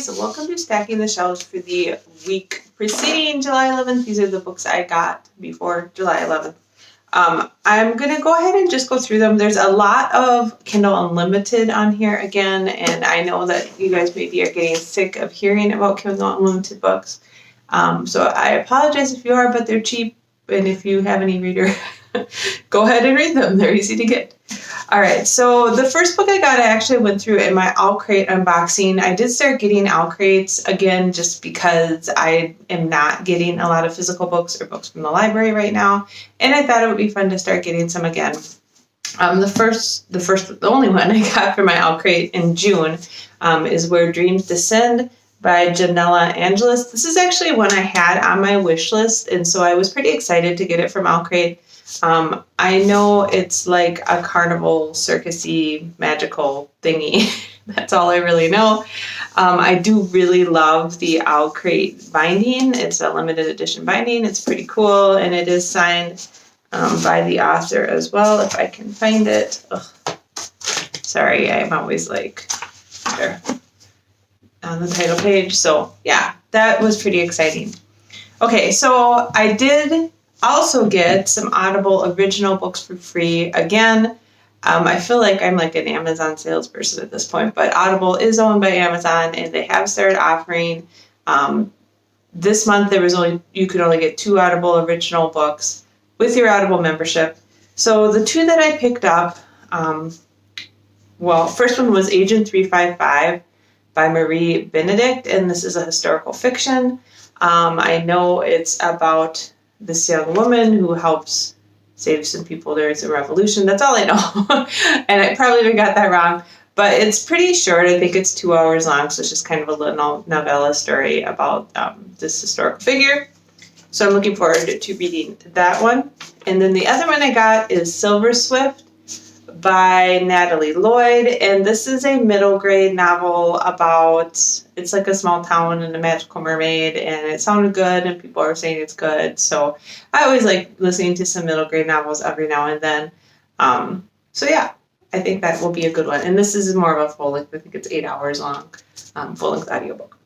guys, welcome to Stacking the Shelves for the week preceding July 11th. These are the books I got before July 11th. I'm going to go ahead and just go through them. There's a lot of Kindle Unlimited on here again, and I know that you guys maybe are getting sick of hearing about Kindle Unlimited books. So I apologize if you are, but they're cheap, and if you have any reader, go ahead and read them. They're easy to get. All right, so the first book I got, I actually went through in my Owl Crate unboxing. I did start getting Owl Crates again just because I am not getting a lot of physical books or books from the library right now, and I thought it would be fun to start getting some again. The only one I got for my Owl Crate in June is Where Dreams Descend by Janella Angelis. This is actually one I had on my wish list, and so I was pretty excited to get it from Owl Crate. I know it's like a carnival, circusy, magical thingy. That's all I really know. I do really love the Owl Crate binding. It's a limited edition binding. It's pretty cool, and it is signed by the author as well, if I can find it. Ugh. Sorry, I'm always like there on the title page. So yeah, that was pretty exciting. Okay, so I did also get some Audible original books for free. Again, I feel like I'm like an Amazon salesperson at this point, but Audible is owned by Amazon, and they have started offering this month you could only get 2 Audible original books with your Audible membership. So the 2 that I picked up, first one was Agent 355 by Marie Benedict, and this is a historical fiction. I know it's about this young woman who helps save some people during the revolution. That's all I know. And I probably even got that wrong. But it's pretty short. I think it's 2 hours long. So it's just kind of a little novella story about this historical figure. So I'm looking forward to reading that one. And then the other one I got is Silver Swift by Natalie Lloyd. And this is a middle grade novel about, it's like a small town and a magical mermaid, and it sounded good and people are saying it's good. So I always like listening to some middle grade novels every now and then. So yeah, I think that will be a good one. And this is more of a full length, I think it's 8 hours long, full length audiobook.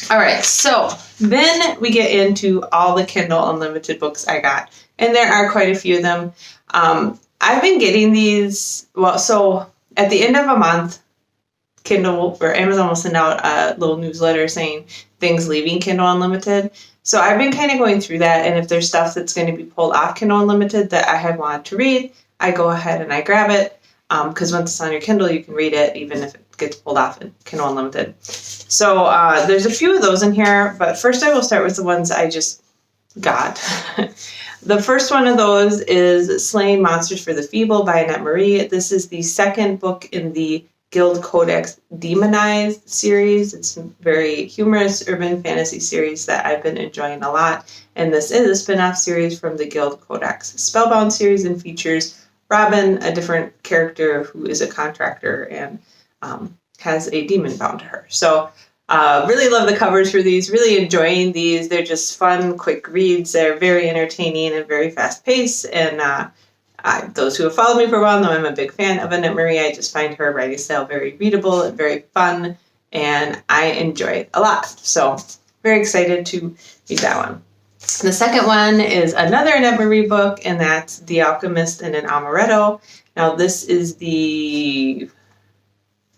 All right, so then we get into all the Kindle Unlimited books I got, and there are quite a few of them. I've been getting these, so at the end of a month, Kindle or Amazon will send out a little newsletter saying things leaving Kindle Unlimited. So I've been kind of going through that, and if there's stuff that's going to be pulled off Kindle Unlimited that I had wanted to read, I go ahead and I grab it, because once it's on your Kindle, you can read it even if it gets pulled off in Kindle Unlimited. So there's a few of those in here, but first I will start with the ones I just got. The first one of those is Slaying Monsters for the Feeble by Annette Marie. This is the second book in the Guild Codex Demonized series. It's a very humorous urban fantasy series that I've been enjoying a lot. And this is a spin-off series from the Guild Codex Spellbound series and features Robin, a different character who is a contractor and has a demon bound to her. So really love the covers for these, really enjoying these. They're just fun, quick reads. They're very entertaining and very fast-paced. And those who have followed me for a while know I'm a big fan of Annette Marie. I just find her writing style very readable and very fun, and I enjoy it a lot. So very excited to read that one. The second one is another Annette Marie book, and that's The Alchemist in an Amaretto. Now this is the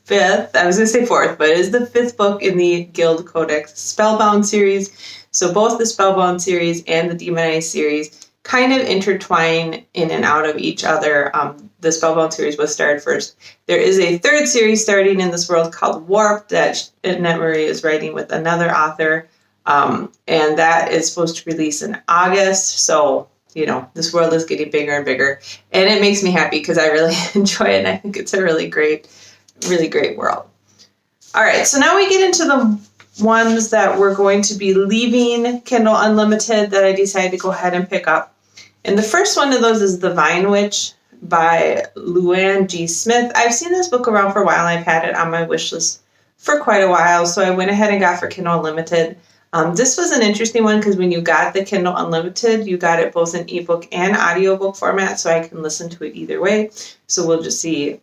fifth, I was going to say fourth, but it is the fifth book in the Guild Codex Spellbound series. So both the Spellbound series and the Demonized series kind of intertwine in and out of each other. The Spellbound series was started first. There is a third series starting in this world called Warp that Annette Marie is writing with another author, and that is supposed to release in August. So, this world is getting bigger and bigger, and it makes me happy because I really enjoy it, and I think it's a really great world. All right, so now we get into the ones that we're going to be leaving Kindle Unlimited that I decided to go ahead and pick up. And the first one of those is The Vine Witch by Luann G. Smith. I've seen this book around for a while. I've had it on my wish list for quite a while, so I went ahead and got for Kindle Unlimited. This was an interesting one because when you got the Kindle Unlimited, you got it both in ebook and audiobook format, so I can listen to it either way. So we'll just see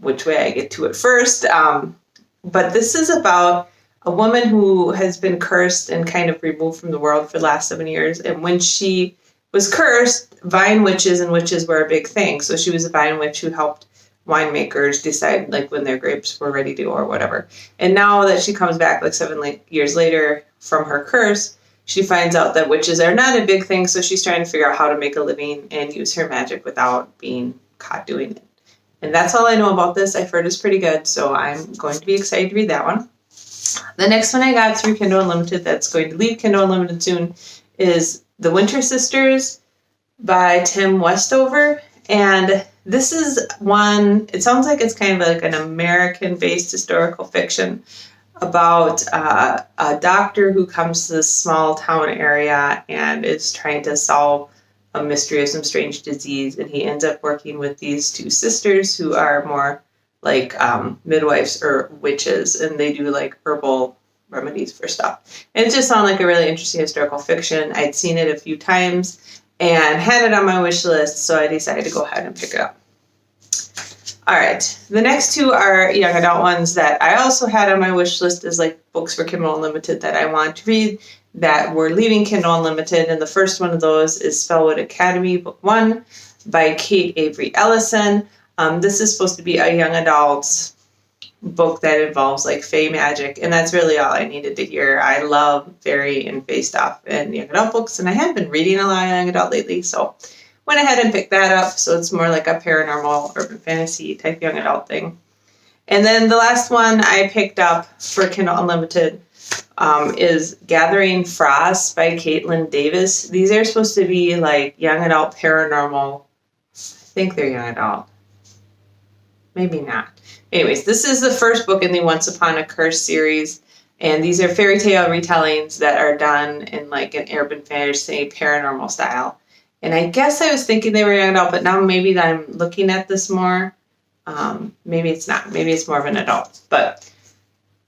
which way I get to it first. But this is about a woman who has been cursed and kind of removed from the world for the last 7 years. And when she was cursed, vine witches and witches were a big thing. So she was a vine witch who helped winemakers decide like when their grapes were ready to or whatever. And now that she comes back like 7 years later from her curse, she finds out that witches are not a big thing. So she's trying to figure out how to make a living and use her magic without being caught doing it. And that's all I know about this. I've heard it's pretty good, so I'm going to be excited to read that one. The next one I got through Kindle Unlimited that's going to leave Kindle Unlimited soon is The Winter Sisters by Tim Westover. And this is one, it sounds like it's kind of like an American-based historical fiction about a doctor who comes to this small town area and is trying to solve a mystery of some strange disease. And he ends up working with these two sisters who are more like midwives or witches, and they do like herbal remedies for stuff. And it just sounded like a really interesting historical fiction. I'd seen it a few times and had it on my wish list, so I decided to go ahead and pick it up. All right, the next two are young adult ones that I also had on my wish list as like books for Kindle Unlimited that I want to read that were leaving Kindle Unlimited. And the first one of those is Spellwood Academy, Book 1 by Kate Avery Ellison. This is supposed to be a young adult book that involves like fae magic, and that's really all I needed to hear. I love fairy and fae stuff and young adult books, and I have been reading a lot of young adult lately, so went ahead and picked that up. So it's more like a paranormal urban fantasy type young adult thing. And then the last one I picked up for Kindle Unlimited is Gathering Frost by Caitlin Davis. These are supposed to be like young adult paranormal. I think they're young adult. Maybe not. Anyways, this is the first book in the Once Upon a Curse series. And these are fairy tale retellings that are done in like an urban fantasy paranormal style. And I guess I was thinking they were young adult, but now maybe that I'm looking at this more, maybe it's not. Maybe it's more of an adult. But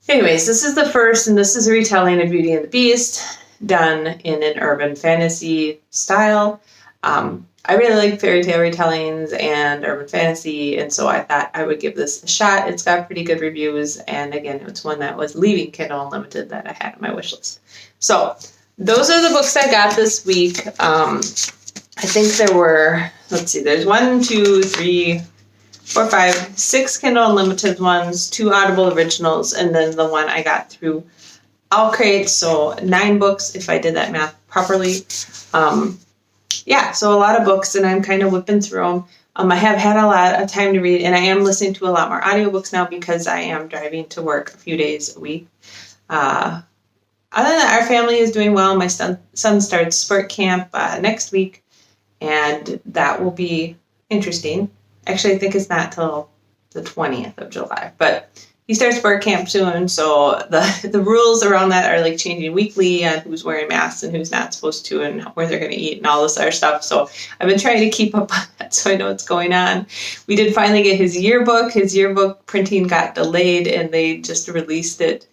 anyways, this is the first, and this is a retelling of Beauty and the Beast done in an urban fantasy style. I really like fairy tale retellings and urban fantasy, and so I thought I would give this a shot. It's got pretty good reviews, and again, it's one that was leaving Kindle Unlimited that I had on my wish list. So those are the books I got this week. I think there were, let's see, there's 6 Kindle Unlimited ones, 2 Audible originals, and then the one I got through Owlcrate, so 9 books if I did that math properly. Yeah, so a lot of books, and I'm kind of whipping through them. I have had a lot of time to read, and I am listening to a lot more audiobooks now because I am driving to work a few days a week. Other than that, our family is doing well. My son starts sport camp next week, and that will be interesting. Actually, I think it's not till the 20th of July, but he starts sport camp soon, so the rules around that are like changing weekly on who's wearing masks and who's not supposed to and where they're going to eat and all this other stuff. So I've been trying to keep up on that so I know what's going on. We did finally get his yearbook. His yearbook printing got delayed, and they just released it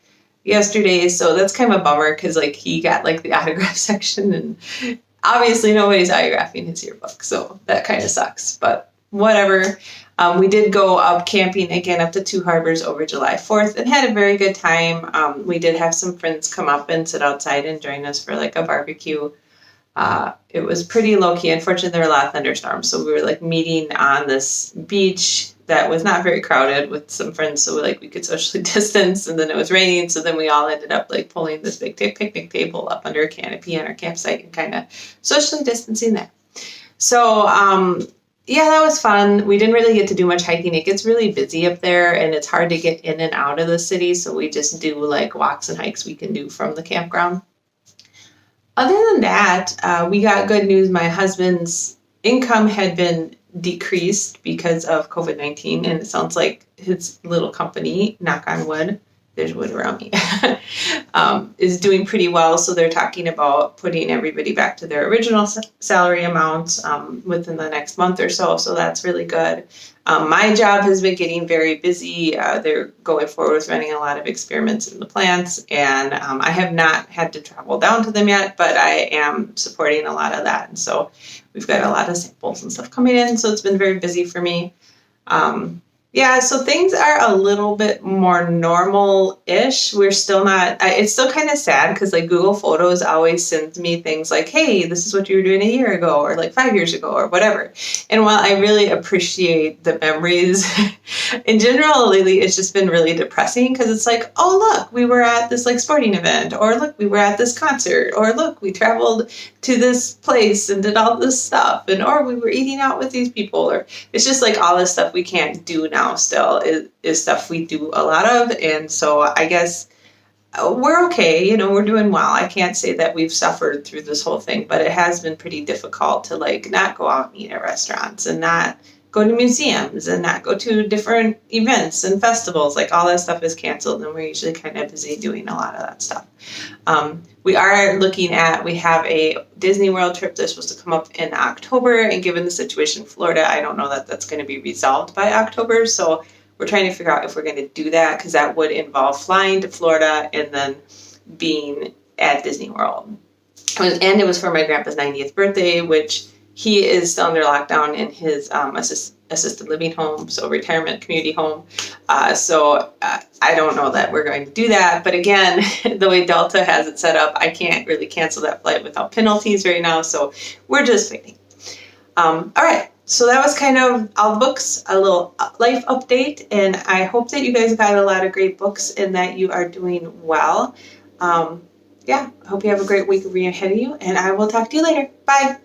yesterday, so that's kind of a bummer because like he got like the autograph section, and obviously nobody's autographing his yearbook, so that kind of sucks, but whatever. We did go up camping again up to Two Harbors over July 4th and had a very good time. We did have some friends come up and sit outside and join us for like a barbecue. It was pretty low-key. Unfortunately, there were a lot of thunderstorms, so we were like meeting on this beach that was not very crowded with some friends, so we could socially distance, and then it was raining, so then we all ended up like pulling this big picnic table up under a canopy on our campsite and kind of socially distancing there. So, yeah, that was fun. We didn't really get to do much hiking. It gets really busy up there, and it's hard to get in and out of the city, so we just do like walks and hikes we can do from the campground. Other than that, we got good news. My husband's income had been decreased because of COVID-19, and it sounds like his little company, knock on wood, there's wood around me, is doing pretty well. So they're talking about putting everybody back to their original salary amounts within the next month or so. So that's really good. My job has been getting very busy. They're going forward with running a lot of experiments in the plants, and I have not had to travel down to them yet, but I am supporting a lot of that. And so we've got a lot of samples and stuff coming in. So it's been very busy for me. Yeah, so things are a little bit more normal-ish. We're still not, it's still kind of sad because like Google Photos always sends me things like, hey, this is what you were doing a year ago or like 5 years ago or whatever. And while I really appreciate the memories, in general, lately it's just been really depressing because it's like, oh, look, we were at this like sporting event, or look, we were at this concert, or look, we traveled to this place and did all this stuff, and or we were eating out with these people, or it's just like all this stuff we can't do now still is stuff we do a lot of. And so I guess we're okay, we're doing well. I can't say that we've suffered through this whole thing, but it has been pretty difficult to like not go out and eat at restaurants and not go to museums and not go to different events and festivals. Like all that stuff is canceled, and we're usually kind of busy doing a lot of that stuff. We have a Disney World trip that's supposed to come up in October, and given the situation in Florida, I don't know that that's going to be resolved by October. So we're trying to figure out if we're going to do that, because that would involve flying to Florida and then being at Disney World. And it was for my grandpa's 90th birthday, which he is still under lockdown in his assisted living home, so retirement community home. So I don't know that we're going to do that. But again, the way Delta has it set up, I can't really cancel that flight without penalties right now. So we're just waiting. All right. So that was kind of all the books, a little life update. And I hope that you guys got a lot of great books and that you are doing well. I hope you have a great week ahead of you. And I will talk to you later. Bye.